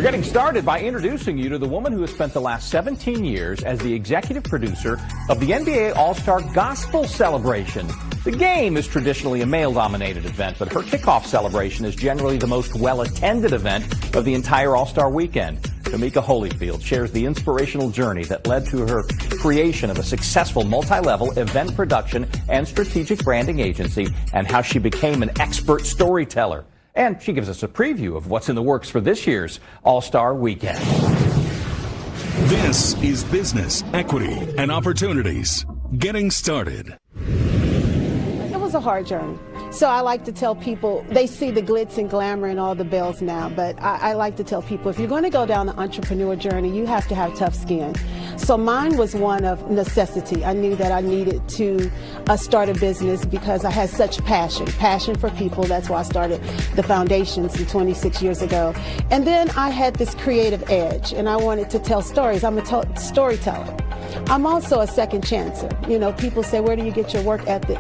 getting started by introducing you to the woman who has spent the last 17 years as the executive producer of the NBA All-Star Gospel Celebration. The game is traditionally a male-dominated event, but her kickoff celebration is generally the most well-attended event of the entire All-Star weekend. Tomeka Holyfield shares the inspirational journey that led to her creation of a successful multi-level event production and strategic branding agency, and how she became an expert storyteller. And she gives us a preview of what's in the works for this year's All-Star Weekend. This is Business, Equity, and Opportunities. Getting started. It was a hard journey. So I like to tell people, they see the glitz and glamour and all the bells now, but I like to tell people, if you're going to go down the entrepreneur journey, you have to have tough skin. So mine was one of necessity. I knew that I needed to start a business because I had such passion for people. That's why I started the foundations 26 years ago. And then I had this creative edge, and I wanted to tell stories. I'm a storyteller. I'm also a second chancer. You know, people say, where do you get your work ethic?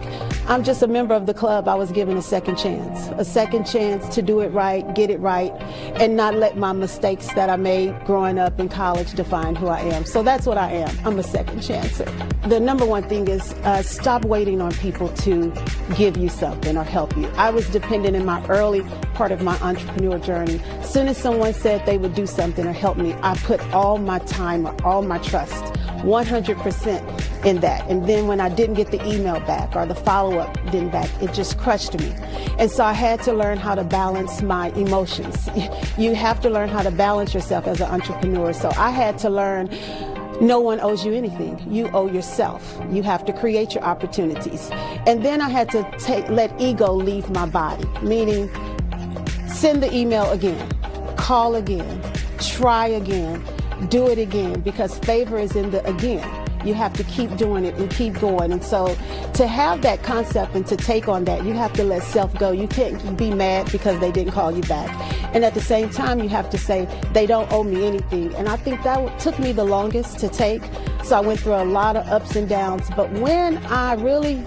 I'm just a member of the club. I was given a second chance to do it right, get it right, and not let my mistakes that I made growing up in college define who I am. So that's what I am. I'm a second chancer. The number one thing is stop waiting on people to give you something or help you. I was dependent in my early part of my entrepreneur journey. As soon as someone said they would do something or help me, I put all my time or all my trust 100% in that. And then when I didn't get the email back or the follow-up didn't back, it just crushed me. And so I had to learn how to balance my emotions. You have to learn how to balance yourself as an entrepreneur. So I had to learn no one owes you anything. You owe yourself. You have to create your opportunities. And then I had to let ego leave my body, meaning send the email again, call again, try again, do it again, because favor is in the again. You have to keep doing it and keep going. And so to have that concept and to take on that, you have to let self go. You can't be mad because they didn't call you back. And at the same time, you have to say, they don't owe me anything. And I think that took me the longest to take. So I went through a lot of ups and downs. But when I really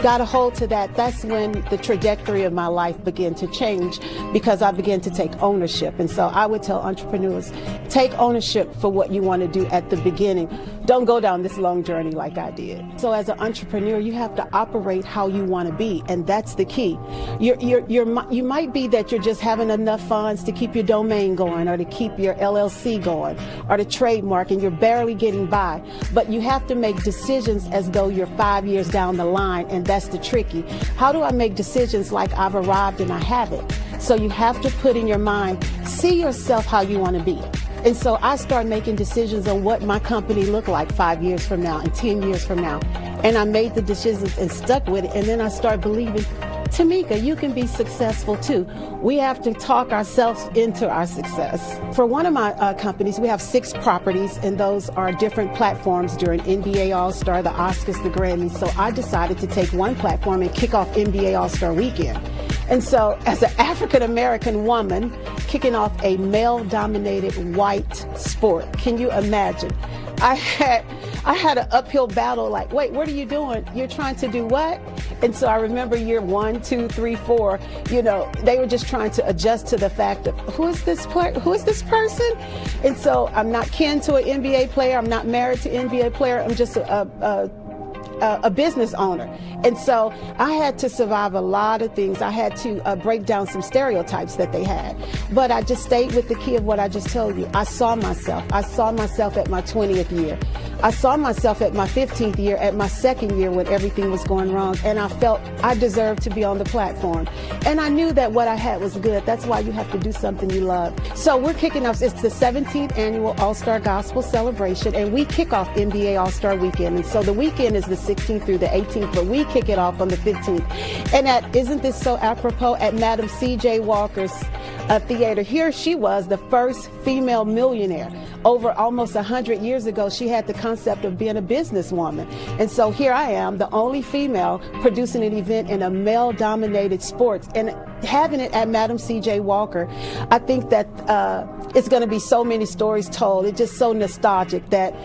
got a hold to that, that's when the trajectory of my life began to change, because I began to take ownership. And so I would tell entrepreneurs, take ownership for what you want to do at the beginning. Don't go down this long journey like I did. So as an entrepreneur, you have to operate how you want to be, and that's the key. You might be that you're just having enough funds to keep your domain going, or to keep your LLC going, or to trademark, and you're barely getting by. But you have to make decisions as though you're 5 years down the line, and that's the tricky. How do I make decisions like I've arrived and I haven't? So you have to put in your mind, see yourself how you want to be. And so I started making decisions on what my company looked like 5 years from now and 10 years from now. And I made the decisions and stuck with it. And then I started believing, Tomeka, you can be successful too. We have to talk ourselves into our success. For one of my companies, we have 6 properties, and those are different platforms during NBA All-Star, the Oscars, the Grammys. So I decided to take one platform and kick off NBA All-Star Weekend. And so as an African-American woman kicking off a male-dominated white sport, can you imagine? I had an uphill battle, like, wait, what are you doing? You're trying to do what? And so I remember year 1, 2, 3, 4, you know, they were just trying to adjust to the fact of, who is this player? Who is this person? And so I'm not kin to an NBA player. I'm not married to an NBA player. I'm just a business owner. And so I had to survive a lot of things. I had to break down some stereotypes that they had. But I just stayed with the key of what I just told you. I saw myself. I saw myself at my 20th year. I saw myself at my 15th year, at my second year when everything was going wrong. And I felt I deserved to be on the platform. And I knew that what I had was good. That's why you have to do something you love. So we're kicking off, it's the 17th annual All-Star Gospel Celebration, and we kick off NBA All-Star Weekend. And so the weekend is the 16th through the 18th, but we kick it off on the 15th. And isn't this so apropos, at Madam C.J. Walker's theater. Here she was, the first female millionaire. Over almost 100 years ago, she had the concept of being a businesswoman. And so here I am, the only female producing an event in a male-dominated sports, and having it at Madam C.J. Walker. I think that it's going to be so many stories told. It's just so nostalgic that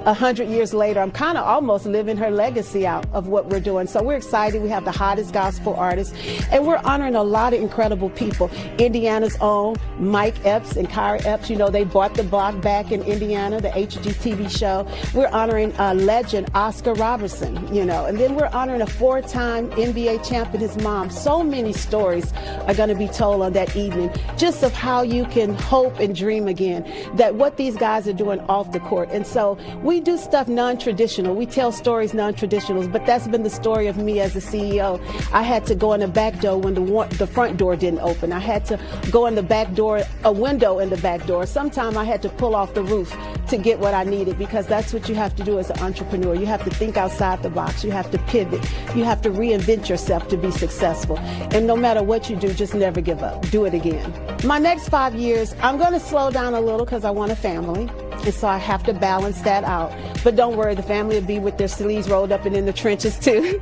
100 years later, I'm kind of almost living her legacy out of what we're doing. So we're excited. We have the hottest gospel artists, and we're honoring a lot of incredible people. Indiana's own Mike Epps and Kyra Epps, you know, they bought the block back in Indiana, the HGTV show. We're honoring legend Oscar Robertson, you know, and then we're honoring a 4-time NBA champion, his mom. So many stories are going to be told on that evening, just of how you can hope and dream again, that what these guys are doing off the court. And so we do stuff non-traditional. We tell stories non-traditional, but that's been the story of me as a CEO. I had to go in the back door when the front door didn't open. I had to go in the back door, a window in the back door. Sometimes I had to pull off the roof to get what I needed, because that's what you have to do as an entrepreneur. You have to think outside the box. You have to pivot. You have to reinvent yourself to be successful. And no matter what you do, just never give up. Do it again. My next 5 years, I'm going to slow down a little because I want a family. And so I have to balance that out. But don't worry, the family will be with their sleeves rolled up and in the trenches too.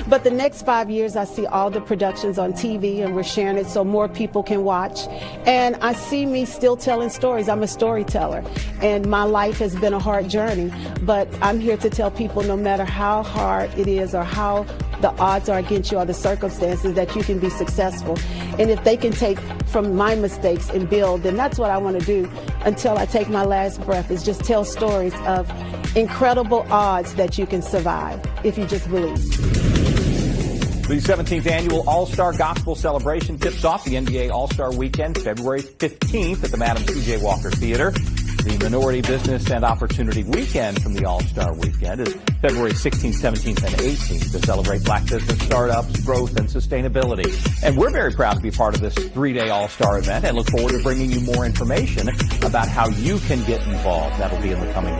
But the next 5 years, I see all the productions on TV, and we're sharing it so more people can watch. And I see me still telling stories. I'm a storyteller. And my life has been a hard journey. But I'm here to tell people, no matter how hard it is or how the odds are against you or the circumstances, that you can be successful. And if they can take from my mistakes and build, then that's what I want to do until I take my last breath, is just tell stories of incredible odds that you can survive if you just believe. The 17th Annual All-Star Gospel Celebration tips off the NBA All-Star Weekend February 15th at the Madam C.J. Walker Theater. The Minority Business and Opportunity Weekend from the All-Star Weekend is February 16th, 17th, and 18th to celebrate Black business startups, growth, and sustainability. And we're very proud to be part of this 3-day All-Star event and look forward to bringing you more information about how you can get involved. That'll be in the coming weeks.